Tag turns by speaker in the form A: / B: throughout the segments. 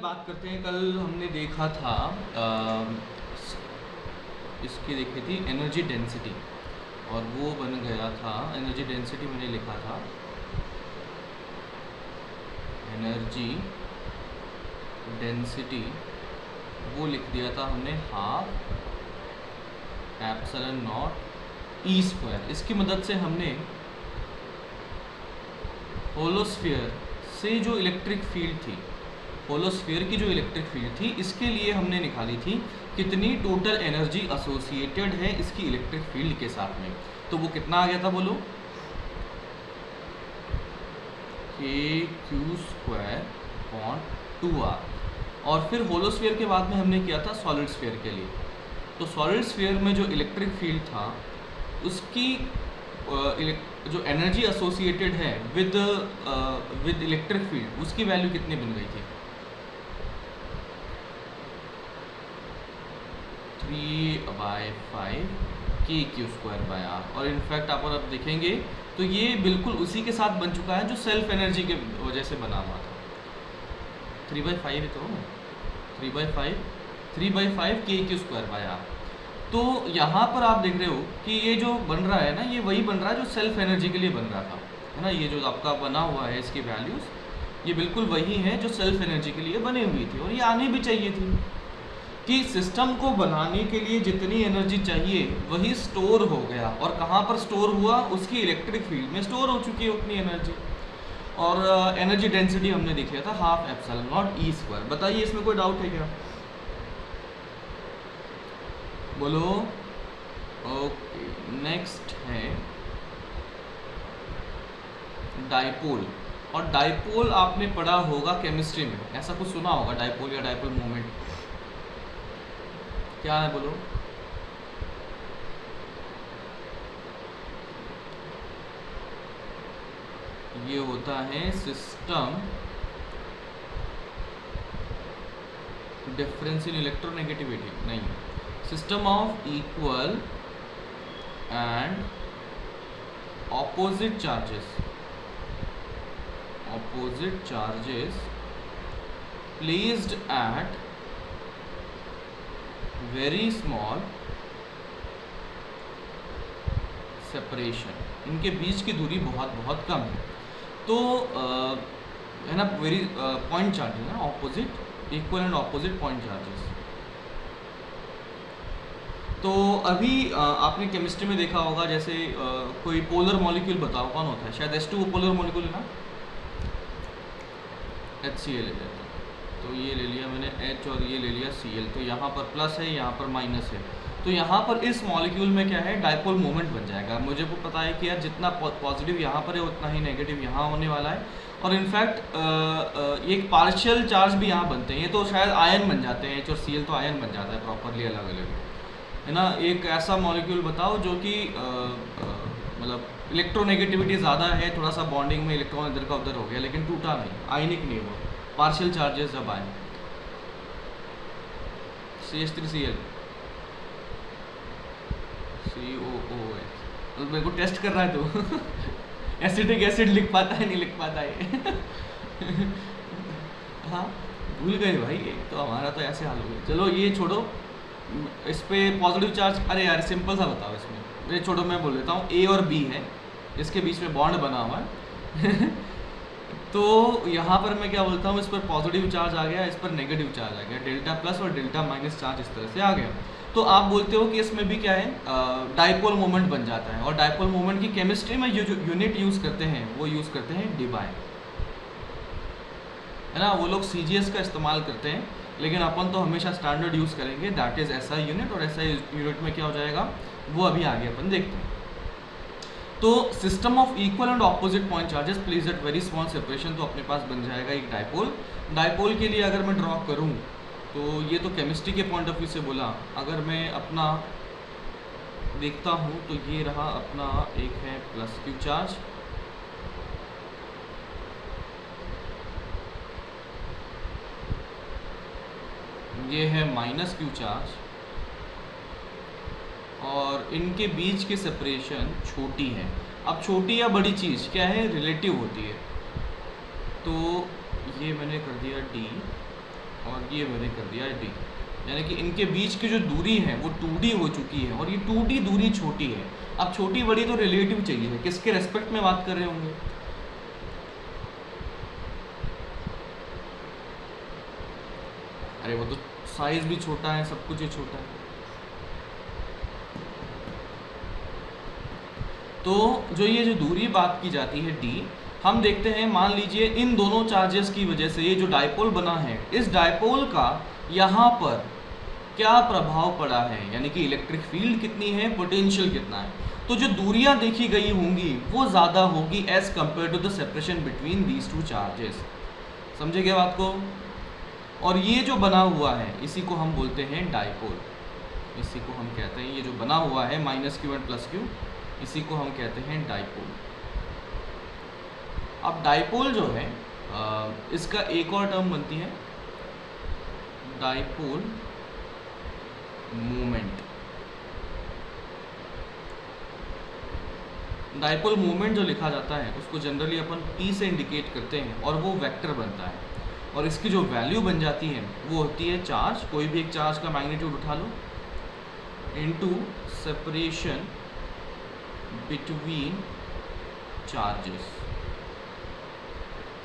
A: बात करते हैं। कल हमने देखा था इसकी देखी थी एनर्जी डेंसिटी, और वो बन गया था एनर्जी डेंसिटी मैंने लिखा था एनर्जी डेंसिटी, वो लिख दिया था हमने half epsilon not E square. इसकी मदद से हमने होलोस्फीयर से जो इलेक्ट्रिक फील्ड थी, होलोस्फीयर की जो इलेक्ट्रिक फील्ड थी, इसके लिए हमने निकाली थी कितनी टोटल एनर्जी एसोसिएटेड है इसकी इलेक्ट्रिक फील्ड के साथ में। तो वो कितना आ गया था बोलो, kq²/2r। और फिर होलोस्फीयर के बाद में हमने किया था सॉलिड स्फीयर के लिए। तो सॉलिड स्फीयर में जो इलेक्ट्रिक फील्ड था उसकी जो एनर्जी एसोसिएटेड है विद इलेक्ट्रिक फील्ड, उसकी वैल्यू कितनी बन गई थी? 3/5 kq²/r। और इनफैक्ट आप अब देखेंगे तो ये बिल्कुल उसी के साथ बन चुका है जो सेल्फ एनर्जी के वजह से बना हुआ था। 3/5 तो 3/5 kq²/r। तो यहाँ पर आप देख रहे हो कि ये जो बन रहा है ना, ये वही बन रहा है जो सेल्फ एनर्जी के लिए बन रहा था, है ना। ये जो आपका बना हुआ है इसकी वैल्यूज़, ये बिल्कुल वही है जो सेल्फ एनर्जी के लिए बनी हुई थी, और ये आनी भी चाहिए थी कि सिस्टम को बनाने के लिए जितनी एनर्जी चाहिए वही स्टोर हो गया। और कहाँ पर स्टोर हुआ? उसकी इलेक्ट्रिक फील्ड में स्टोर हो चुकी है उतनी एनर्जी। और एनर्जी डेंसिटी हमने देख लिया था half epsilon not E square. बताइए इसमें कोई डाउट है क्या? बोलो। ओके, नेक्स्ट है डाइपोल। और डाइपोल आपने पढ़ा होगा केमिस्ट्री में, ऐसा कुछ सुना होगा, डाइपोल या डाइपोल मोमेंट। क्या है बोलो? ये होता है सिस्टम डिफरेंस इन इलेक्ट्रोनेगेटिविटी, नहीं, system of equal and opposite charges placed at very small separation. इनके बीच की दूरी बहुत बहुत कम है। तो है ना, वेरी पॉइंट चार्जेस है, opposite equal and opposite point charges. तो अभी आपने केमिस्ट्री में देखा होगा, जैसे कोई पोलर मॉलिक्यूल बताओ कौन होता है? शायद H2O पोलर मॉलिक्यूल है ना, HCl ले लेते हैं। तो ये ले लिया मैंने H और ये ले लिया Cl। तो यहाँ पर प्लस है, यहाँ पर माइनस है। तो यहाँ पर इस मॉलिक्यूल में क्या है? डाइपोल मोमेंट बन जाएगा। मुझे को पता है कि यार जितना पॉजिटिव यहाँ पर है उतना ही नेगेटिव यहाँ होने वाला है। और इनफैक्ट एक पार्शियल चार्ज भी यहाँ बनते हैं। ये तो शायद आयन बन जाते हैं, H और Cl तो आयन बन जाता है प्रॉपरली अलग अलग, है ना। एक ऐसा मॉलिक्यूल बताओ जो कि मतलब इलेक्ट्रोनेगेटिविटी ज़्यादा है, थोड़ा सा बॉन्डिंग में इलेक्ट्रॉन इधर का उधर हो गया लेकिन टूटा नहीं, आयनिक नहीं हुआ, पार्शियल चार्जेस जब आए। CH3Cl COOH। मेरे को टेस्ट कर रहा है तो एसिटिक एसिड लिख पाता है नहीं लिख पाता है हाँ भूल गए भाई, तो हमारा तो ऐसे हाल हो गया। चलो ये छोड़ो, इस पे पॉजिटिव चार्ज, अरे यार सिंपल सा बताओ इसमें, ये छोड़ो, मैं बोल देता हूँ A और B है, इसके बीच में बॉन्ड बना हुआ है तो यहाँ पर मैं क्या बोलता हूँ, इस पर पॉजिटिव चार्ज आ गया, इस पर नेगेटिव चार्ज आ गया, डेल्टा प्लस और डेल्टा माइनस चार्ज इस तरह से आ गया। तो आप बोलते हो कि इसमें भी क्या है? डाइपोल मोमेंट बन जाता है। और डाइपोल मोमेंट की केमिस्ट्री में जो यूनिट यूज़ करते हैं वो यूज़ करते हैं डिबाई, है ना। वो लोग CGS का इस्तेमाल करते हैं, लेकिन अपन तो हमेशा स्टैंडर्ड यूज़ करेंगे, दैट इज़ SI यूनिट। और SI यूनिट में क्या हो जाएगा वो अभी आगे अपन देखते हैं। तो system of equal and opposite point charges placed at very small separation, तो अपने पास बन जाएगा एक डाइपोल। डाइपोल के लिए अगर मैं ड्रॉ करूँ तो ये तो केमिस्ट्री के पॉइंट ऑफ व्यू से बोला, अगर मैं अपना देखता हूँ तो ये रहा अपना, एक है प्लस Q चार्ज, ये है माइनस Q चार्ज, और इनके बीच की सेपरेशन छोटी है। अब छोटी या बड़ी चीज़ क्या है? रिलेटिव होती है। तो ये मैंने कर दिया D, और ये मैंने कर दिया d, यानी कि इनके बीच की जो दूरी है वो 2d हो चुकी है और ये 2d दूरी छोटी है। अब छोटी बड़ी तो रिलेटिव चाहिए है, किसके रेस्पेक्ट में बात कर रहे होंगे? अरे वो तो साइज भी छोटा है, सब कुछ ही छोटा है। तो जो ये जो दूरी बात की जाती है d, हम देखते हैं, मान लीजिए इन दोनों चार्जेस की वजह से ये जो डायपोल बना है, इस डायपोल का यहाँ पर क्या प्रभाव पड़ा है, यानी कि इलेक्ट्रिक फील्ड कितनी है, पोटेंशियल कितना है। तो जो दूरियां देखी गई होंगी वो ज़्यादा होगी as compare to the separation between these two charges. समझे क्या बात को? और ये जो बना हुआ है इसी को हम बोलते हैं डायपोल, इसी को हम कहते हैं, ये जो बना हुआ है -q एंड +q, इसी को हम कहते हैं डायपोल। अब डायपोल जो है इसका एक और टर्म बनती है डायपोल मोमेंट। डायपोल मोमेंट जो लिखा जाता है उसको जनरली अपन P से इंडिकेट करते हैं और वो वेक्टर बनता है, और इसकी जो वैल्यू बन जाती है वो होती है चार्ज, कोई भी एक चार्ज का मैग्नीट्यूड उठा लो, इनटू सेपरेशन बिटवीन चार्जेस।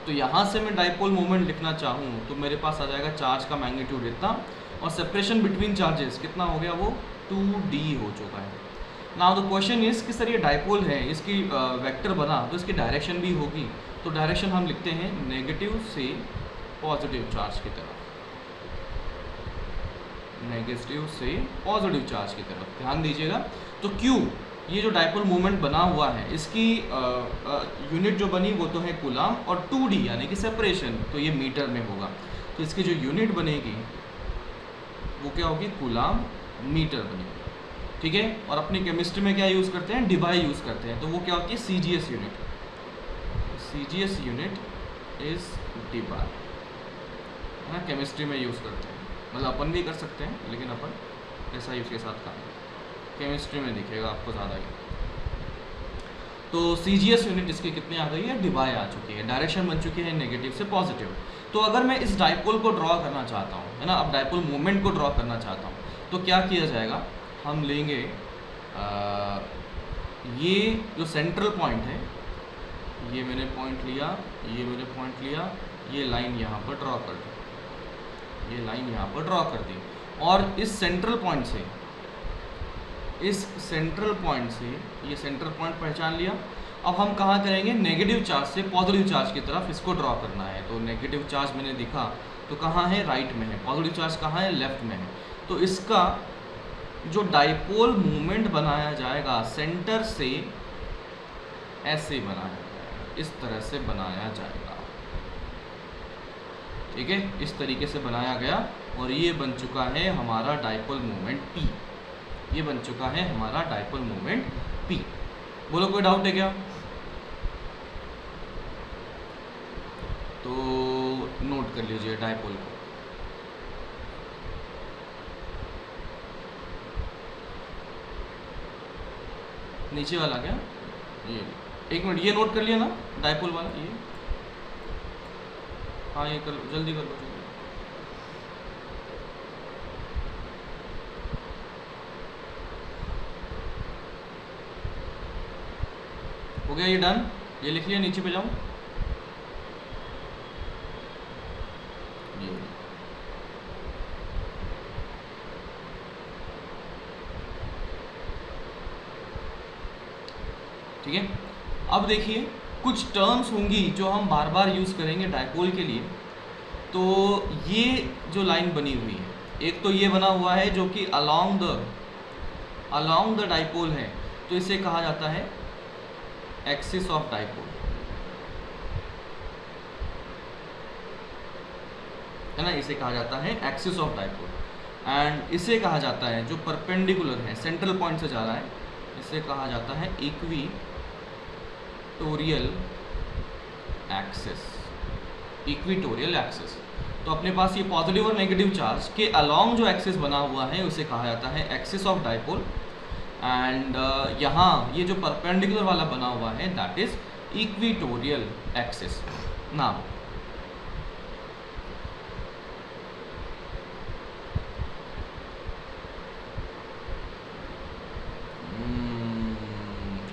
A: तो यहाँ से मैं डायपोल मोमेंट लिखना चाहूँ तो मेरे पास आ जाएगा चार्ज का मैग्नीट्यूड इतना, और सेपरेशन बिटवीन चार्जेस कितना हो गया, वो 2d हो चुका है। नाउ द क्वेश्चन इज कि सर ये डायपोल है, इसकी वेक्टर बना तो इसकी डायरेक्शन भी होगी, तो डायरेक्शन हम लिखते हैं नेगेटिव से पॉजिटिव चार्ज की तरफ, नेगेटिव से पॉजिटिव चार्ज की तरफ। ध्यान दीजिएगा। तो Q, ये जो डायपोल मोमेंट बना हुआ है इसकी यूनिट जो बनी वो तो है कूलाम, और 2d यानी कि सेपरेशन, तो ये मीटर में होगा, तो इसकी जो यूनिट बनेगी वो क्या होगी, कूलाम मीटर बनेगी। ठीक है। और अपनी केमिस्ट्री में क्या यूज़ करते हैं, डिबाई यूज़ करते हैं, तो वो क्या होती है, CGS unit. CGS unit is debye, है ना, केमिस्ट्री में यूज़ करते हैं। मतलब अपन भी कर सकते हैं लेकिन अपन ऐसा ही उसके साथ काम, केमिस्ट्री में दिखेगा आपको ज़्यादा ही। तो CGS यूनिट इसकी कितनी आ गई है, डिबाई आ चुकी है, डायरेक्शन बन चुकी है नेगेटिव से पॉजिटिव। तो अगर मैं इस डायपोल को ड्रॉ करना चाहता हूँ, है ना, अब डायपोल मोमेंट को ड्रॉ करना चाहता हूँ, तो क्या किया जाएगा, हम लेंगे ये जो सेंट्रल पॉइंट है, ये मैंने पॉइंट लिया, ये मैंने पॉइंट लिया, ये लाइन यहाँ पर ड्रॉ कर दी, ये लाइन यहाँ पर ड्रॉ कर दी, और इस सेंट्रल पॉइंट से, इस सेंट्रल पॉइंट से, ये सेंट्रल पॉइंट पहचान लिया। अब हम कहाँ करेंगे, नेगेटिव चार्ज से पॉजिटिव चार्ज की तरफ इसको ड्रॉ करना है। तो नेगेटिव चार्ज मैंने दिखा तो कहाँ है, राइट में है, पॉजिटिव चार्ज कहाँ है, लेफ्ट में है। तो इसका जो डायपोल मोमेंट बनाया जाएगा सेंटर से ऐसे बनाया जाएगा, इस तरह से बनाया जाएगा। ठीक है, इस तरीके से बनाया गया, और ये बन चुका है हमारा डायपोल मोमेंट P। ये बन चुका है हमारा डायपोल मोमेंट P। बोलो कोई डाउट है क्या? तो नोट कर लीजिए डायपोल को। नीचे वाला क्या, ये एक मिनट, ये नोट कर लिया ना डायपोल वाला, ये हाँ, ये कर लो, जल्दी कर लो, जल्दी। हो गया ये डन, ये लिख लिया, नीचे पे जाऊँ, ये ठीक है। अब देखिए कुछ टर्म्स होंगी जो हम बार बार यूज़ करेंगे डायपोल के लिए। तो ये जो लाइन बनी हुई है, एक तो ये बना हुआ है जो कि अलोंग द डायपोल है, तो इसे कहा जाता है एक्सिस ऑफ डायपोल, है ना, इसे कहा जाता है एक्सिस ऑफ डायपोल। एंड इसे कहा जाता है जो परपेंडिकुलर है, सेंट्रल पॉइंट से जा रहा है, इसे कहा जाता है इक्विटोरियल एक्सिस, इक्विटोरियल एक्सिस। तो अपने पास ये पॉजिटिव और नेगेटिव चार्ज के अलोंग जो एक्सिस बना हुआ है उसे कहा जाता है एक्सिस ऑफ डायपोल। एंड यहाँ ये जो परपेंडिकुलर वाला बना हुआ है that is equatorial axis. Now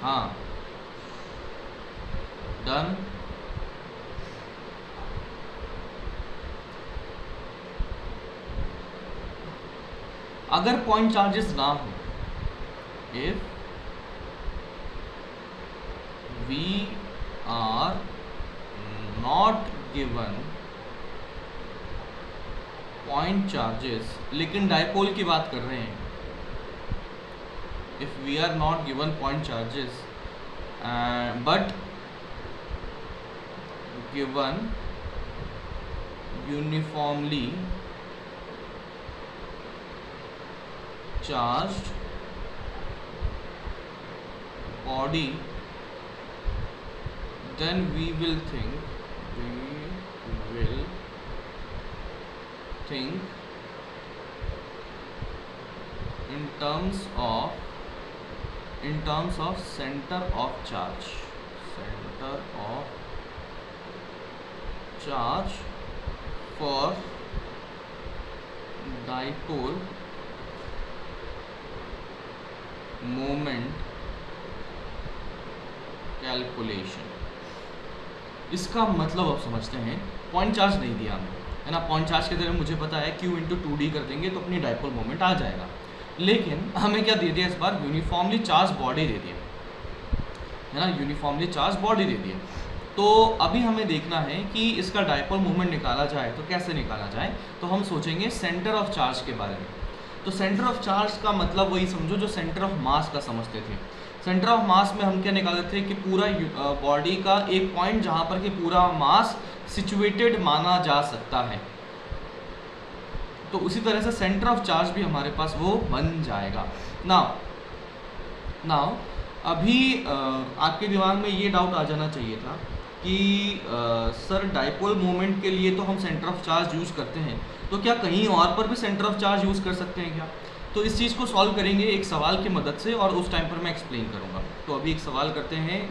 A: हाँ डन। अगर पॉइंट चार्जेस ना हो, if we are not given point charges, लेकिन डायपोल की बात कर रहे हैं, if we are not given point charges but given uniformly charged body, then we will think in terms of center of charge for dipole moment calculation. इसका मतलब आप समझते हैं, पॉइंट चार्ज नहीं दिया हमें, है ना। पॉइंट चार्ज के जरिए मुझे पता है Q इंटू 2D कर देंगे तो अपनी डायपोल मोमेंट आ जाएगा, लेकिन हमें क्या दे दिया इस बार, यूनिफॉर्मली चार्ज बॉडी दे दिया, है ना, यूनिफॉर्मली चार्ज बॉडी दे दिया। तो अभी हमें देखना है कि इसका डायपोल मोमेंट निकाला जाए तो कैसे निकाला जाए, तो हम सोचेंगे सेंटर ऑफ चार्ज के बारे में। तो सेंटर ऑफ चार्ज का मतलब वही समझो जो सेंटर ऑफ मास का समझते थे। सेंटर ऑफ मास में हम क्या निकालते थे कि पूरा बॉडी का एक पॉइंट जहाँ पर कि पूरा मास सिचुएटेड माना जा सकता है, तो उसी तरह से सेंटर ऑफ चार्ज भी हमारे पास वो बन जाएगा। नाउ अभी आपके दिमाग में ये डाउट आ जाना चाहिए था कि सर डायपोल मोमेंट के लिए तो हम सेंटर ऑफ चार्ज यूज़ करते हैं, तो क्या कहीं और पर भी सेंटर ऑफ चार्ज यूज़ कर सकते हैं क्या? तो इस चीज़ को सॉल्व करेंगे एक सवाल की मदद से, और उस टाइम पर मैं एक्सप्लेन करूँगा। तो अभी एक सवाल करते हैं,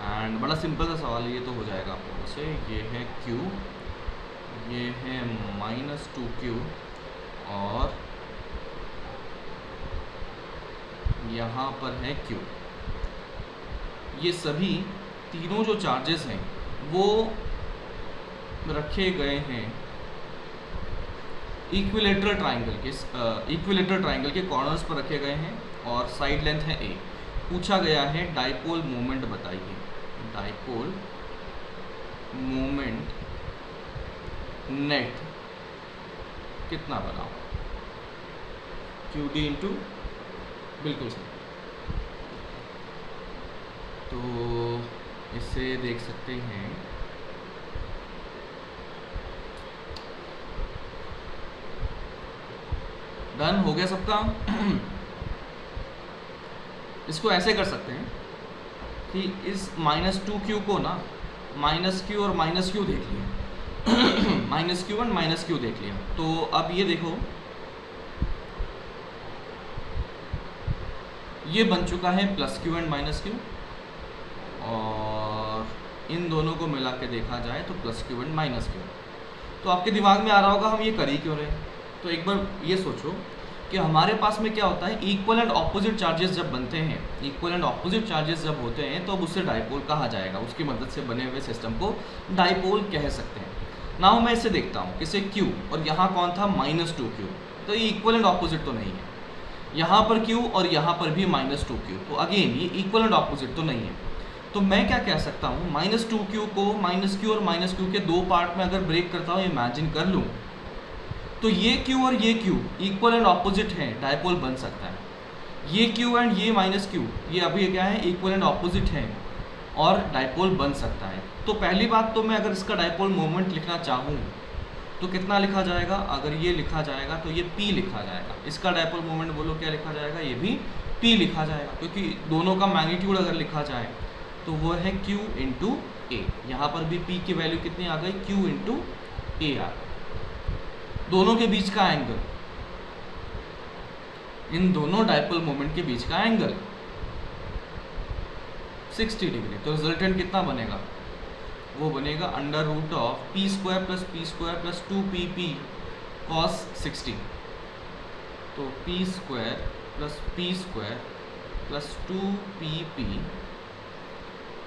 A: एंड बड़ा सिंपल सा सवाल है, ये तो हो जाएगा आप लोगों से। ये है Q, ये है -2Q, और यहाँ पर है Q। ये सभी तीनों जो चार्जेस हैं वो रखे गए हैं इक्विलेटरल ट्राइंगल के कॉर्नर्स पर रखे गए हैं, और साइड लेंथ है a। पूछा गया है डायपोल मोमेंट बताइए, डायपोल मोमेंट नेट कितना बनाओ, QD इंटू, बिल्कुल सही। तो इसे देख सकते हैं, डन हो गया सबका। इसको ऐसे कर सकते हैं कि इस -2Q को ना -Q और -Q देख लिया, -Q1 -Q देख लिया। तो अब ये देखो, ये बन चुका है +Q एंड -Q, और इन दोनों को मिला के देखा जाए तो +Q एंड -Q। तो आपके दिमाग में आ रहा होगा हम ये कर ही क्यों रहे हैं। तो एक बार ये सोचो कि हमारे पास में क्या होता है, इक्वल एंड ऑपोजिट चार्जेस जब बनते हैं, इक्वल एंड ऑपोजिट चार्जेस जब होते हैं तो अब उससे डायपोल कहा जाएगा, उसकी मदद से बने हुए सिस्टम को डायपोल कह सकते हैं। नाउ मैं इसे देखता हूँ, इसे Q, और यहाँ कौन था -2Q, तो ये इक्वल एंड ऑपोजिट तो नहीं है। यहाँ पर Q और यहाँ पर भी -2Q, तो अगेन ये इक्वल एंड ऑपोजिट तो नहीं है। तो मैं क्या कह सकता हूँ, -2Q को -Q और -Q के दो पार्ट में अगर ब्रेक करता हूँ, इमेजिन कर लूँ, तो ये Q और ये Q इक्वल एंड ऑपोजिट है, डायपोल बन सकता है। ये Q एंड ये -Q, ये अभी क्या है, इक्वल एंड ऑपोजिट है और डायपोल बन सकता है। तो पहली बात तो मैं अगर इसका डायपोल मोमेंट लिखना चाहूँ तो कितना लिखा जाएगा, अगर ये लिखा जाएगा तो ये P लिखा जाएगा। इसका डायपोल मोमेंट बोलो क्या लिखा जाएगा, ये भी P लिखा जाएगा, क्योंकि दोनों का मैग्नीट्यूड अगर लिखा जाए तो वो है Q इंटू A। यहाँ पर भी P की वैल्यू कितनी आ गई, Q इंटू A आ गई। दोनों के बीच का एंगल, इन दोनों डायपोल मोमेंट के बीच का एंगल 60 डिग्री। तो रिजल्टेंट कितना बनेगा, वो बनेगा √P² + P² + 2PP cos 60। तो P² + P² plus 2PP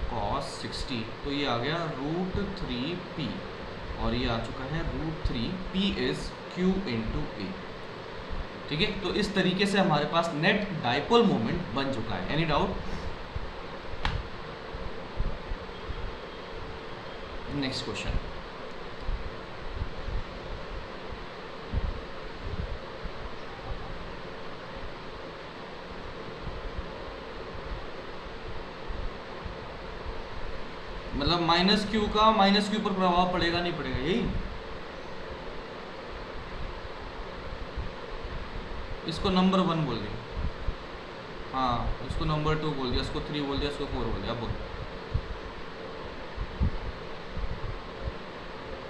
A: cos 60, तो ये आ गया √3P और ये आ चुका है √3P इज Q इंटू ए। ठीक है, तो इस तरीके से हमारे पास नेट डाइपोल मोमेंट बन चुका है। Any doubt? Next question. मतलब माइनस क्यू का माइनस क्यू पर प्रभाव पड़ेगा नहीं पड़ेगा, यही? इसको नंबर 1 बोल दिया, हाँ, इसको नंबर 2 बोल दिया, इसको 3 बोल दिया, इसको 4 बोल दिया। बोल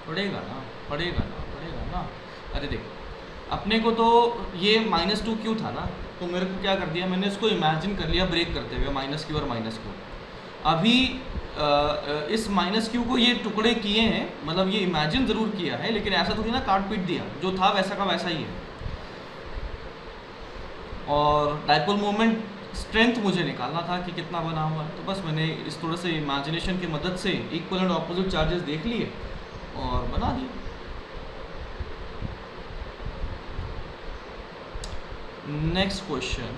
A: पड़ेगा ना, पड़ेगा ना, पड़ेगा ना। अरे देख, अपने को तो ये -2Q था ना, तो मेरे को क्या कर दिया, मैंने इसको इमेजिन कर लिया ब्रेक करते हुए -Q और -Q। अभी इस -Q को ये टुकड़े किए हैं, मतलब ये इमेजिन ज़रूर किया है, लेकिन ऐसा तो नहीं ना काट पीट दिया, जो था वैसा का वैसा ही है। और डाइपोल मोमेंट स्ट्रेंथ मुझे निकालना था कि कितना बना हुआ है, तो बस मैंने इस थोड़े से इमेजिनेशन की मदद से इक्वल एंड ऑपोजिट चार्जेस देख लिए और बना दिए। नेक्स्ट क्वेश्चन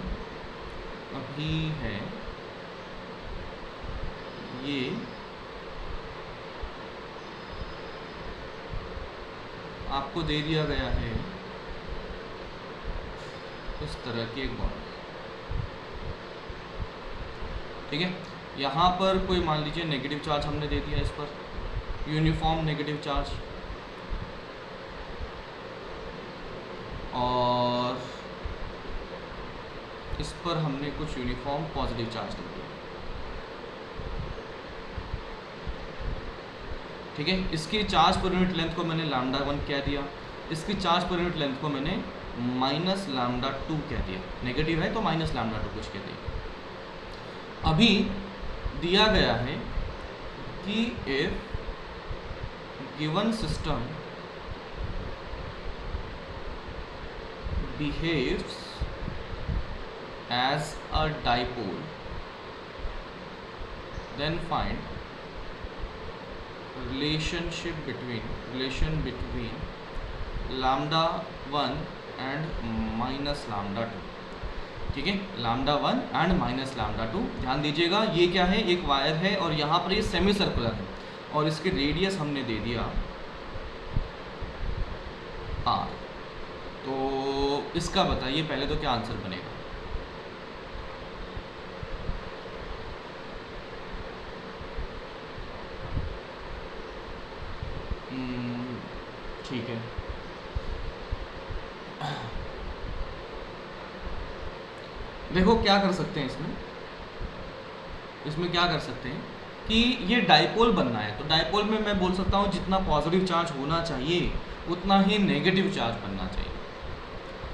A: अभी है ये, आपको दे दिया गया है इस तरह की एक बॉल, ठीक है। यहाँ पर कोई मान लीजिए नेगेटिव चार्ज हमने दे दिया, इस पर यूनिफॉर्म नेगेटिव चार्ज, और इस पर हमने कुछ यूनिफॉर्म पॉजिटिव चार्ज दे दिया, ठीक है। इसकी चार्ज पर यूनिट लेंथ को मैंने λ1 कह दिया, इसकी चार्ज पर यूनिट लेंथ को मैंने -λ2 कह दिया, नेगेटिव है तो -λ2 कुछ कह दिया। अभी दिया गया है कि if given system behaves as a dipole, then find relation between λ1 and -λ2, ठीक है। λ1 एंड -λ2, ध्यान दीजिएगा ये क्या है, एक वायर है और यहाँ पर ये सेमी सर्कुलर है और इसके रेडियस हमने दे दिया r। तो इसका बताइए पहले तो क्या आंसर बनेगा। ठीक है, देखो क्या कर सकते हैं इसमें क्या कर सकते हैं कि ये डाइपोल बनना है, तो डाइपोल में मैं बोल सकता हूँ जितना पॉजिटिव चार्ज होना चाहिए उतना ही नेगेटिव चार्ज बनना चाहिए।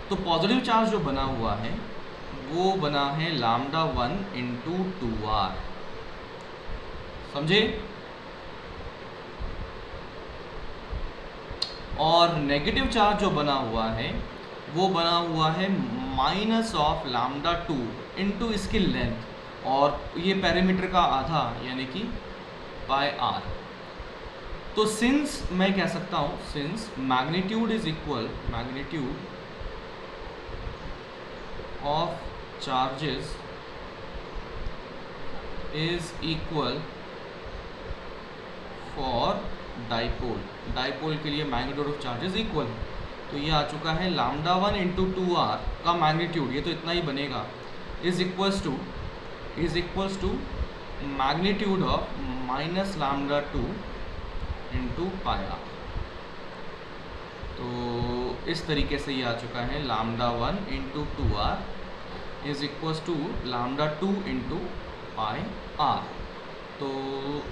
A: तो पॉजिटिव चार्ज जो बना हुआ है वो बना है λ1 × 2r, समझे। और नेगेटिव चार्ज जो बना हुआ है वो बना हुआ है -λ2 × इसकी लेंथ, और ये पैरामीटर का आधा यानी कि πr। तो सिंस मैं कह सकता हूँ, since magnitude is equal, magnitude of charges is equal for dipole, dipole के लिए मैग्नीट्यूड ऑफ चार्जेस इक्वल है। तो ये आ चुका है λ1 × 2r का मैग्नीट्यूड, ये तो इतना ही बनेगा, is equals to magnitude of -λ2 × πr। तो इस तरीके से ये आ चुका है λ1 × 2r is equals to λ2 × πr। तो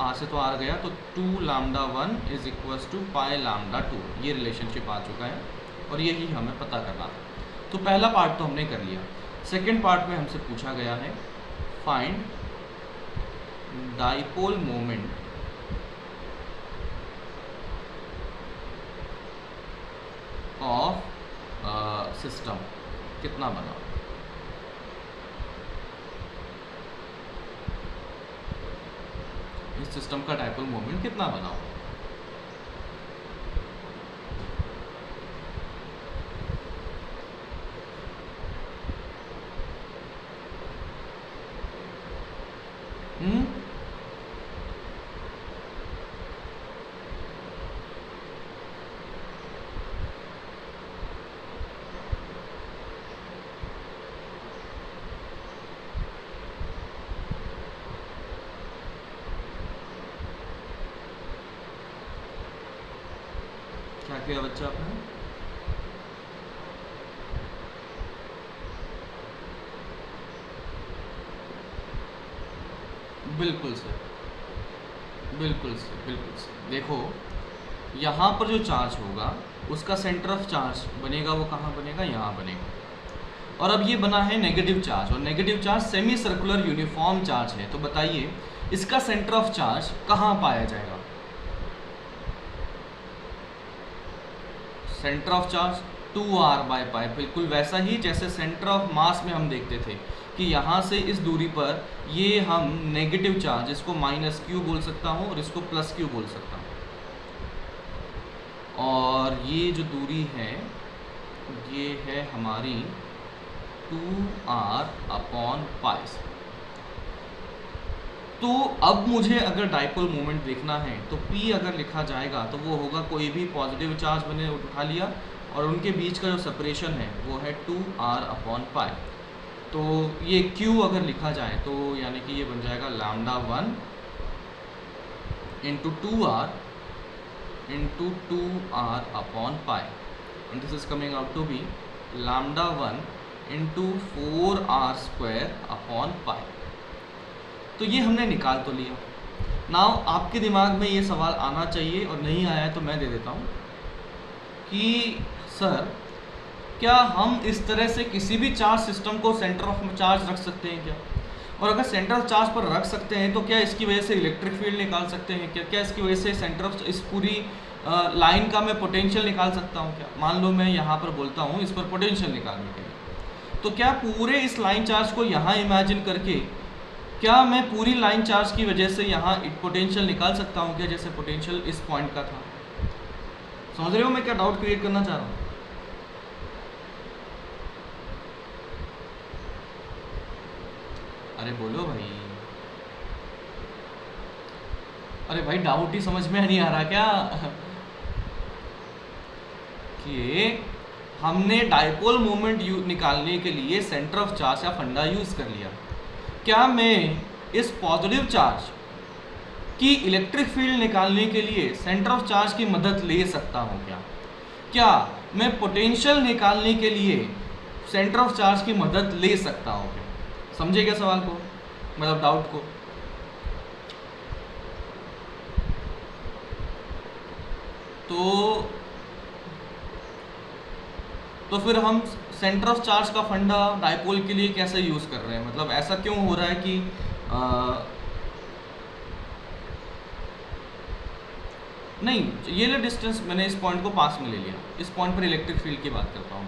A: r से तो r गया, तो 2λ1 इज इक्वल्स टू πλ2, ये रिलेशनशिप आ चुका है और यही हमें पता करना था। तो पहला पार्ट तो हमने कर लिया। सेकेंड पार्ट में हमसे पूछा गया है find dipole moment of system, कितना बना। इस सिस्टम का डायपोल मोमेंट कितना बना होगा। क्या किया बच्चा आपने? बिल्कुल सर, बिल्कुल सर, बिल्कुल सर। देखो यहाँ पर जो चार्ज होगा उसका सेंटर ऑफ चार्ज बनेगा, वो कहाँ बनेगा? यहाँ बनेगा। और अब ये बना है नेगेटिव चार्ज, और negative charge semi circular uniform charge है। तो बताइए इसका सेंटर ऑफ चार्ज कहाँ पाया जाएगा? सेंटर ऑफ चार्ज 2r/π, बिल्कुल वैसा ही जैसे सेंटर ऑफ मास में हम देखते थे कि यहाँ से इस दूरी पर ये हम नेगेटिव चार्ज, इसको -q बोल सकता हूँ और इसको +q बोल सकता हूँ। और ये जो दूरी है ये है हमारी 2r/π। तो अब मुझे अगर डाइपोल मोमेंट देखना है तो P अगर लिखा जाएगा तो वो होगा, कोई भी पॉजिटिव चार्ज मैंने उठा लिया और उनके बीच का जो सेपरेशन है वो है 2r/π। तो ये Q अगर लिखा जाए तो यानी कि ये बन जाएगा λ1 × 2r × 2r/π, and this is coming out to be λ1 × 4r²/π। तो ये हमने निकाल तो लिया। नाउ आपके दिमाग में ये सवाल आना चाहिए, और नहीं आया है तो मैं दे देता हूँ कि सर क्या हम इस तरह से किसी भी चार्ज सिस्टम को सेंटर ऑफ चार्ज रख सकते हैं क्या? और अगर सेंटर ऑफ चार्ज पर रख सकते हैं तो क्या इसकी वजह से इलेक्ट्रिक फील्ड निकाल सकते हैं क्या? क्या इसकी वजह से सेंटर ऑफ इस पूरी लाइन का मैं पोटेंशियल निकाल सकता हूँ क्या? मान लो मैं यहाँ पर बोलता हूँ इस पर पोटेंशियल निकालने के लिए, तो क्या पूरे इस लाइन चार्ज को यहाँ इमेजिन करके क्या मैं पूरी लाइन चार्ज की वजह से यहाँ पोटेंशियल निकाल सकता हूँ क्या, जैसे पोटेंशियल इस पॉइंट का था? समझ रहे हो मैं क्या डाउट क्रिएट करना चाह रहा हूँ? अरे बोलो भाई, अरे भाई डाउट ही समझ में नहीं आ रहा क्या? कि हमने डाइपोल मोमेंट निकालने के लिए सेंटर ऑफ चार्ज का फंडा यूज कर लिया, क्या मैं इस पॉजिटिव चार्ज की इलेक्ट्रिक फील्ड निकालने के लिए सेंटर ऑफ चार्ज की मदद ले सकता हूँ क्या? क्या मैं पोटेंशियल निकालने के लिए सेंटर ऑफ चार्ज की मदद ले सकता हूँ क्या? समझे क्या सवाल को, मतलब डाउट को? तो फिर हम सेंटर ऑफ चार्ज का फंडा डाइपोल के लिए कैसे यूज़ कर रहे हैं? मतलब ऐसा क्यों हो रहा है कि नहीं, ये ले डिस्टेंस मैंने इस पॉइंट को पास में ले लिया, इस पॉइंट पर इलेक्ट्रिक फील्ड की बात करता हूँ,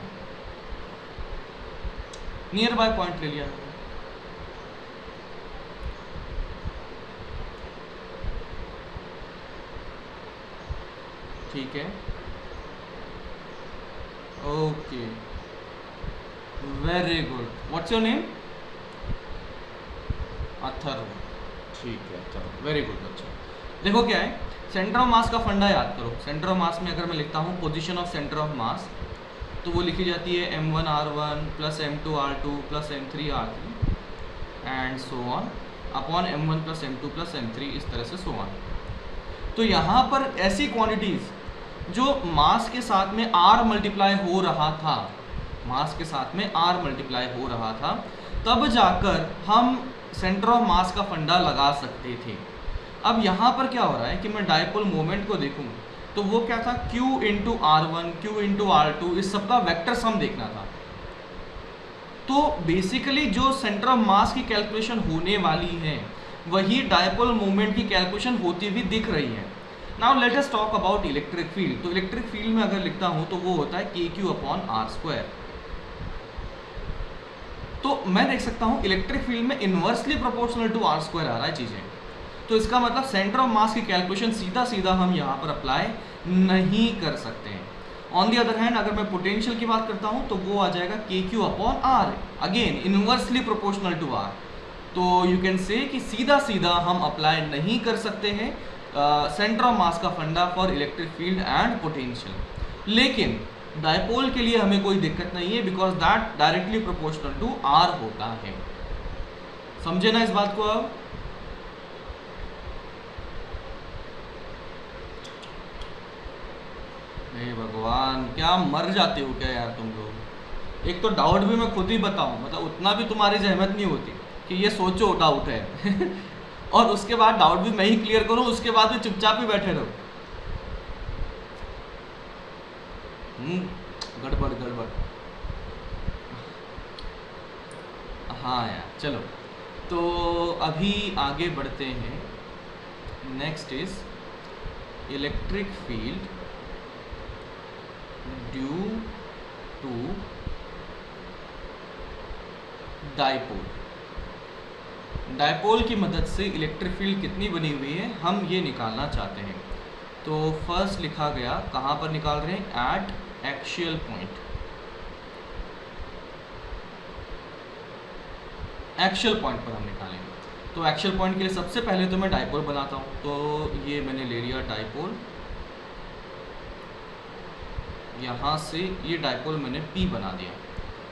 A: नियर बाय पॉइंट ले लिया। ठीक है, okay, very good. What's your name? Atharva. ठीक है अथर्व, वेरी गुड बच्चा। देखो क्या है, सेंटर ऑफ मास का फंडा याद करो। सेंटर ऑफ मास में अगर मैं लिखता हूँ position of centre of mass, तो वो लिखी जाती है m1r1 + m2r2 + m3r3 and so on upon m1 + m2 + m3, इस तरह से सो ऑन। तो यहाँ पर ऐसी क्वांटिटीज़ जो मास के साथ में r मल्टीप्लाई हो रहा था, मास के साथ में r मल्टीप्लाई हो रहा था, तब जाकर हम सेंटर ऑफ मास का फंडा लगा सकते थे। अब यहाँ पर क्या हो रहा है कि मैं डाइपोल मोमेंट को देखूँ तो वो क्या था, q × r1 q × r2, इस सब का वेक्टर सम देखना था। तो बेसिकली जो सेंटर ऑफ मास की कैलकुलेशन होने वाली है वही डाइपोल मोमेंट की कैलकुलेशन होती हुई दिख रही है। Now let us talk about electric field. तो इलेक्ट्रिक फील्ड में अगर लिखता हूँ तो वो होता है kq/r²। तो मैं देख सकता हूँ इलेक्ट्रिक फील्ड में इन्वर्सली प्रोपोर्शनल टू r² आ रहा है चीज़ें। तो इसका मतलब सेंटर ऑफ मास की कैलकुलेशन सीधा सीधा हम यहाँ पर अप्लाई नहीं कर सकते हैं। ऑन दी अदर हैंड अगर मैं पोटेंशियल की बात करता हूँ तो वो आ जाएगा KQ upon R, again inversely proportional to R। तो यू कैन से कि सीधा सीधा हम अप्लाई नहीं कर सकते हैं सेंटर ऑफ मास का फंडा for electric field and potential. लेकिन डायपोल के लिए हमें कोई दिक्कत नहीं है, because that directly proportional to R होता है। समझे ना इस बात को अब? हे भगवान, क्या मर जाते हो क्या यार तुम लोग। एक तो डाउट भी मैं खुद ही बताऊं, मतलब उतना भी तुम्हारी जहमत नहीं होती कि ये सोचो डाउट है और उसके बाद डाउट भी मैं ही क्लियर करूं, उसके बाद भी चुपचाप ही बैठे रहो। गड़बड़ गड़बड़। हाँ यार चलो, तो अभी आगे बढ़ते हैं। Next is electric field due to dipole. Dipole की मदद से इलेक्ट्रिक फील्ड कितनी बनी हुई है हम ये निकालना चाहते हैं। तो फर्स्ट लिखा गया, कहाँ पर निकाल रहे हैं, eight axial point. Axial point पर हम निकालेंगे। तो एक्सियल पॉइंट के लिए सबसे पहले तो मैं डायपोल बनाता हूँ। तो ये मैंने ले लिया डायपोल, यहाँ से ये डायपोल मैंने P बना दिया,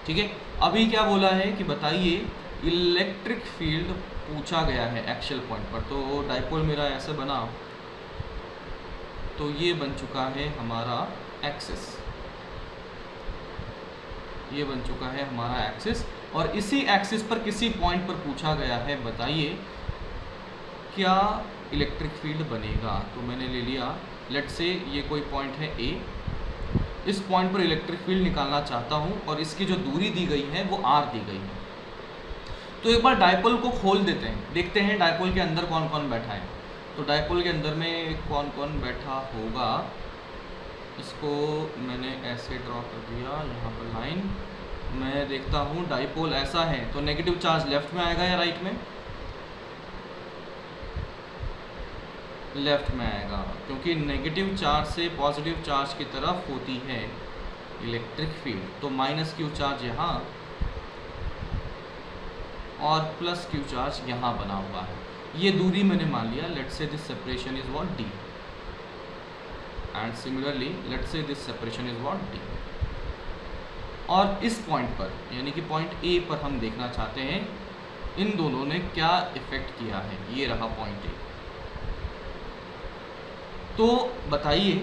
A: ठीक है। अभी क्या बोला है कि बताइए इलेक्ट्रिक फील्ड पूछा गया है एक्सियल पॉइंट पर। तो डायपोल मेरा ऐसे बना, तो ये बन चुका है हमारा एक्सिस, ये बन चुका है हमारा एक्सिस। और इसी एक्सिस पर किसी पॉइंट पर पूछा गया है, बताइए क्या इलेक्ट्रिक फील्ड बनेगा। तो मैंने ले लिया, लेट्स से ये कोई पॉइंट है A, इस पॉइंट पर इलेक्ट्रिक फील्ड निकालना चाहता हूँ और इसकी जो दूरी दी गई है वो R दी गई है। तो एक बार डायपोल को खोल देते हैं, देखते हैं डायपोल के अंदर कौन कौन बैठा है। तो डायपोल के अंदर में कौन कौन बैठा होगा, इसको मैंने ऐसे ड्रॉ कर दिया, यहाँ पर लाइन। मैं देखता हूँ डायपोल ऐसा है तो नेगेटिव चार्ज लेफ्ट में आएगा या राइट में, लेफ्ट में आएगा, क्योंकि नेगेटिव चार्ज से पॉजिटिव चार्ज की तरफ होती है इलेक्ट्रिक फील्ड। तो माइनस क्यू चार्ज यहाँ और प्लस क्यू चार्ज यहाँ बना हुआ है। ये दूरी मैंने मान लिया, let's say this separation is what D, and similarly let's say this separation is what D। और इस पॉइंट पर यानी कि पॉइंट A पर हम देखना चाहते हैं इन दोनों ने क्या इफेक्ट किया है। ये रहा पॉइंट A। तो बताइए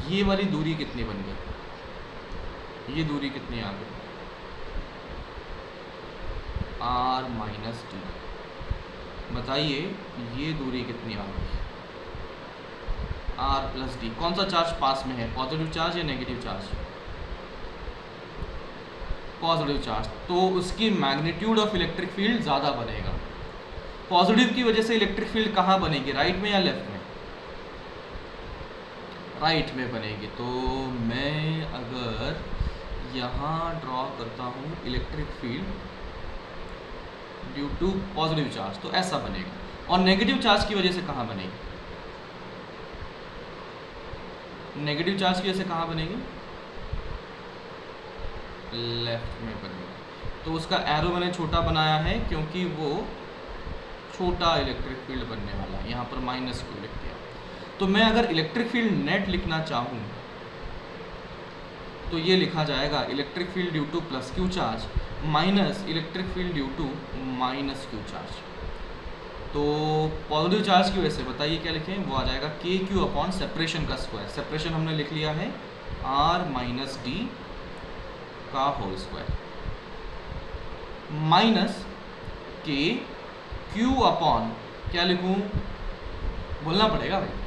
A: ये वाली दूरी कितनी बन गई, ये दूरी कितनी आ गई, R माइनस D। बताइए ये दूरी कितनी आ गई, R प्लस D। कौन सा चार्ज पास में है, पॉजिटिव चार्ज या नेगेटिव चार्ज, पॉजिटिव चार्ज। तो उसकी मैग्नीट्यूड ऑफ इलेक्ट्रिक फील्ड ज़्यादा बनेगा। पॉजिटिव की वजह से इलेक्ट्रिक फील्ड कहाँ बनेगी, राइट में या लेफ्ट में, राइट में बनेगी। तो मैं अगर यहाँ ड्रॉ करता हूँ electric field due to positive charge, तो ऐसा बनेगा। और नेगेटिव चार्ज की वजह से कहाँ बनेगी, नेगेटिव चार्ज की वजह से कहाँ बनेगी, लेफ्ट में बनेगा। तो उसका एरो मैंने छोटा बनाया है क्योंकि वो छोटा इलेक्ट्रिक फील्ड बनने वाला है, यहाँ पर माइनस क्यू लिख दिया। तो मैं अगर इलेक्ट्रिक फील्ड नेट लिखना चाहूँ तो ये लिखा जाएगा electric field due to plus q charge minus electric field due to minus q charge. तो पॉजिटिव चार्ज की वजह से बताइए क्या लिखें, वो आ जाएगा KQ अपॉन सेपरेशन का स्क्वायर। सेपरेशन हमने लिख लिया है R माइनस D का whole square minus KQ upon क्या लिखूं, बोलना पड़ेगा भाई,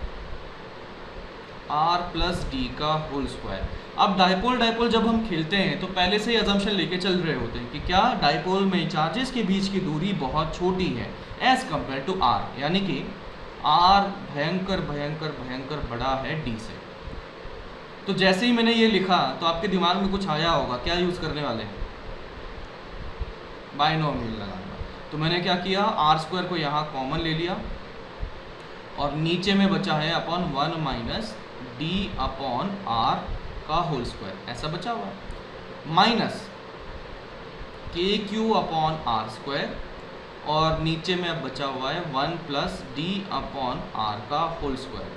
A: R प्लस D का होल स्क्वायर। अब डायपोल डायपोल जब हम खेलते हैं तो पहले से ही अजम्पशन लेके चल रहे होते हैं कि क्या डायपोल में चार्जेस के बीच की दूरी बहुत छोटी है एज कंपेयर टू R, यानी कि R भयंकर भयंकर भयंकर बड़ा है D से। तो जैसे ही मैंने ये लिखा तो आपके दिमाग में कुछ आया होगा, क्या यूज़ करने वाले हैं, बाइनोमियल लगाना। तो मैंने क्या किया, R स्क्वायर को यहाँ कॉमन ले लिया और नीचे में बचा है upon 1 minus d upon r का होल स्क्वायर, ऐसा बचा हुआ है, माइनस के क्यू अपॉन आर स्क्वायर, और नीचे में अब बचा हुआ है 1 प्लस डी अपॉन आर का होल स्क्वायर।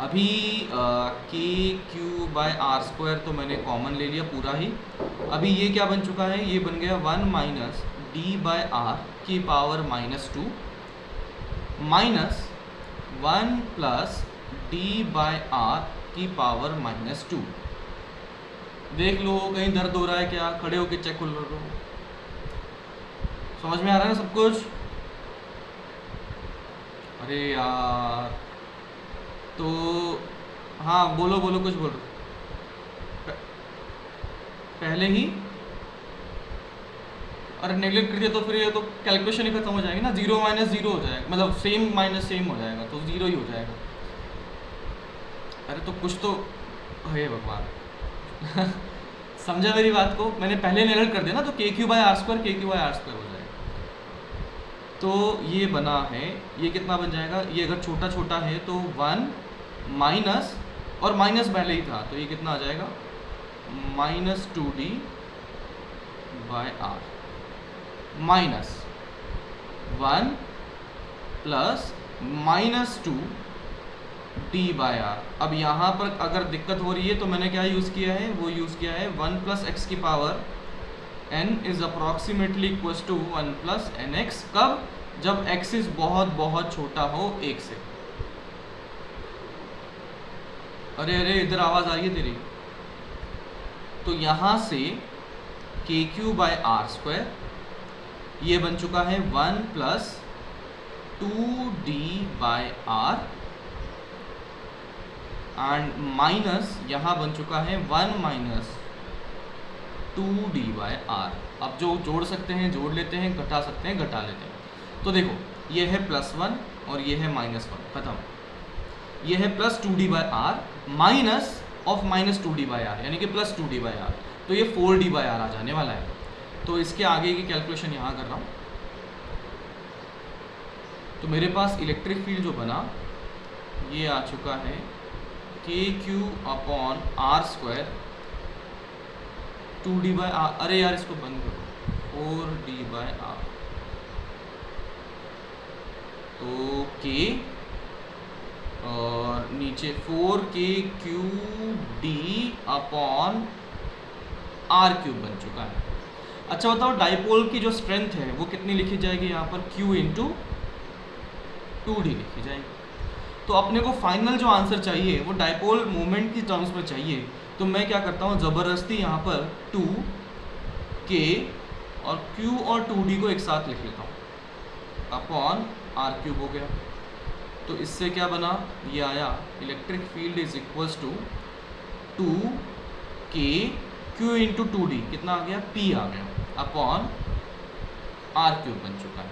A: अभी के क्यू बाय आर स्क्वायर तो मैंने कॉमन ले लिया पूरा ही। अभी ये क्या बन चुका है, ये बन गया 1 माइनस डी बाय आर की power -2 minus 1 plus d by r की पावर -2। देख लो कहीं दर्द हो रहा है क्या, खड़े होके चेक कर लो। समझ में आ रहा है ना सब कुछ? अरे यार, तो हाँ बोलो बोलो, कुछ बोलो। पहले ही अरे नेगलेक्ट कर दिया तो फिर ये तो कैलकुलेशन ही खत्म हो जाएगी ना, 0 माइनस 0 हो जाएगा, मतलब सेम माइनस सेम हो जाएगा, तो 0 ही हो जाएगा। अरे तो कुछ तो है भगवान। समझा मेरी बात को? मैंने पहले नेगलेक्ट कर दिया ना, तो के क्यू बाय आर स्क्वायर हो जाएगा। तो ये बना है, ये कितना बन जाएगा, ये अगर छोटा छोटा है तो 1 माइनस, और माइनस पहले ही था, तो ये कितना आ जाएगा -2d by r minus 1 plus -2 d by r. अब यहाँ पर अगर दिक्कत हो रही है तो मैंने क्या यूज़ किया है, वो यूज़ किया है 1 प्लस एक्स की power n is approximately equal to 1 plus n x. कब? जब x इज बहुत बहुत छोटा हो 1 से। अरे अरे इधर आवाज आ रही है तेरी। तो यहां से के क्यू बाय आर स्क्वायर ये बन चुका है 1 plus 2d by r, and minus यहाँ बन चुका है 1 माइनस 2d बाय आर। अब जो जोड़ सकते हैं जोड़ लेते हैं, घटा सकते हैं घटा लेते हैं। तो देखो ये है +1 और ये है -1, खत्म। ये है plus 2d by r minus of -2d by r, यानी कि प्लस 2d बाय आर, तो ये 4d बाय आर आ जाने वाला है। तो इसके आगे की कैलकुलेशन यहाँ कर रहा हूँ। तो मेरे पास इलेक्ट्रिक फील्ड जो बना ये आ चुका है k q upon r square 2d by r, अरे यार इसको बंद करो, 4d बाय आर, तो के और नीचे 4k q d upon r cube बन चुका है। अच्छा बताओ डाइपोल की जो स्ट्रेंथ है वो कितनी लिखी जाएगी यहाँ पर, q इंटू 2d लिखी जाएगी। तो अपने को फाइनल जो आंसर चाहिए वो डाइपोल मोमेंट की टर्म्स में चाहिए, तो मैं क्या करता हूँ ज़बरदस्ती यहाँ पर 2k और q और 2d को एक साथ लिख लेता हूँ अपॉन आर क्यूब हो गया। तो इससे क्या बना, ये आया electric field is equals to 2k q into 2d, कितना आ गया, p आ गया, अपॉन आर क्यूब बन चुका है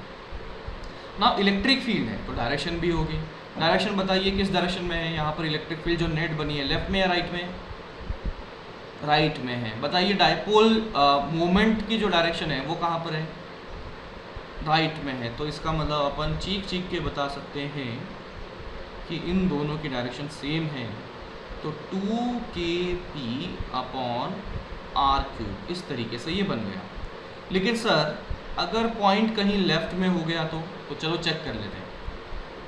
A: ना। इलेक्ट्रिक फील्ड है तो डायरेक्शन भी होगी। डायरेक्शन बताइए किस डायरेक्शन में है यहाँ पर इलेक्ट्रिक फील्ड जो नेट बनी है, लेफ्ट में या राइट में? राइट में है। बताइए डाइपोल मोमेंट की जो डायरेक्शन है वो कहाँ पर है, राइट में है। तो इसका मतलब अपन चीख के बता सकते हैं कि इन दोनों की डायरेक्शन सेम है। तो 2kp अपॉन आर क्यूब, इस तरीके से ये बन गया। लेकिन सर अगर पॉइंट कहीं लेफ्ट में हो गया तो चलो चेक कर लेते हैं।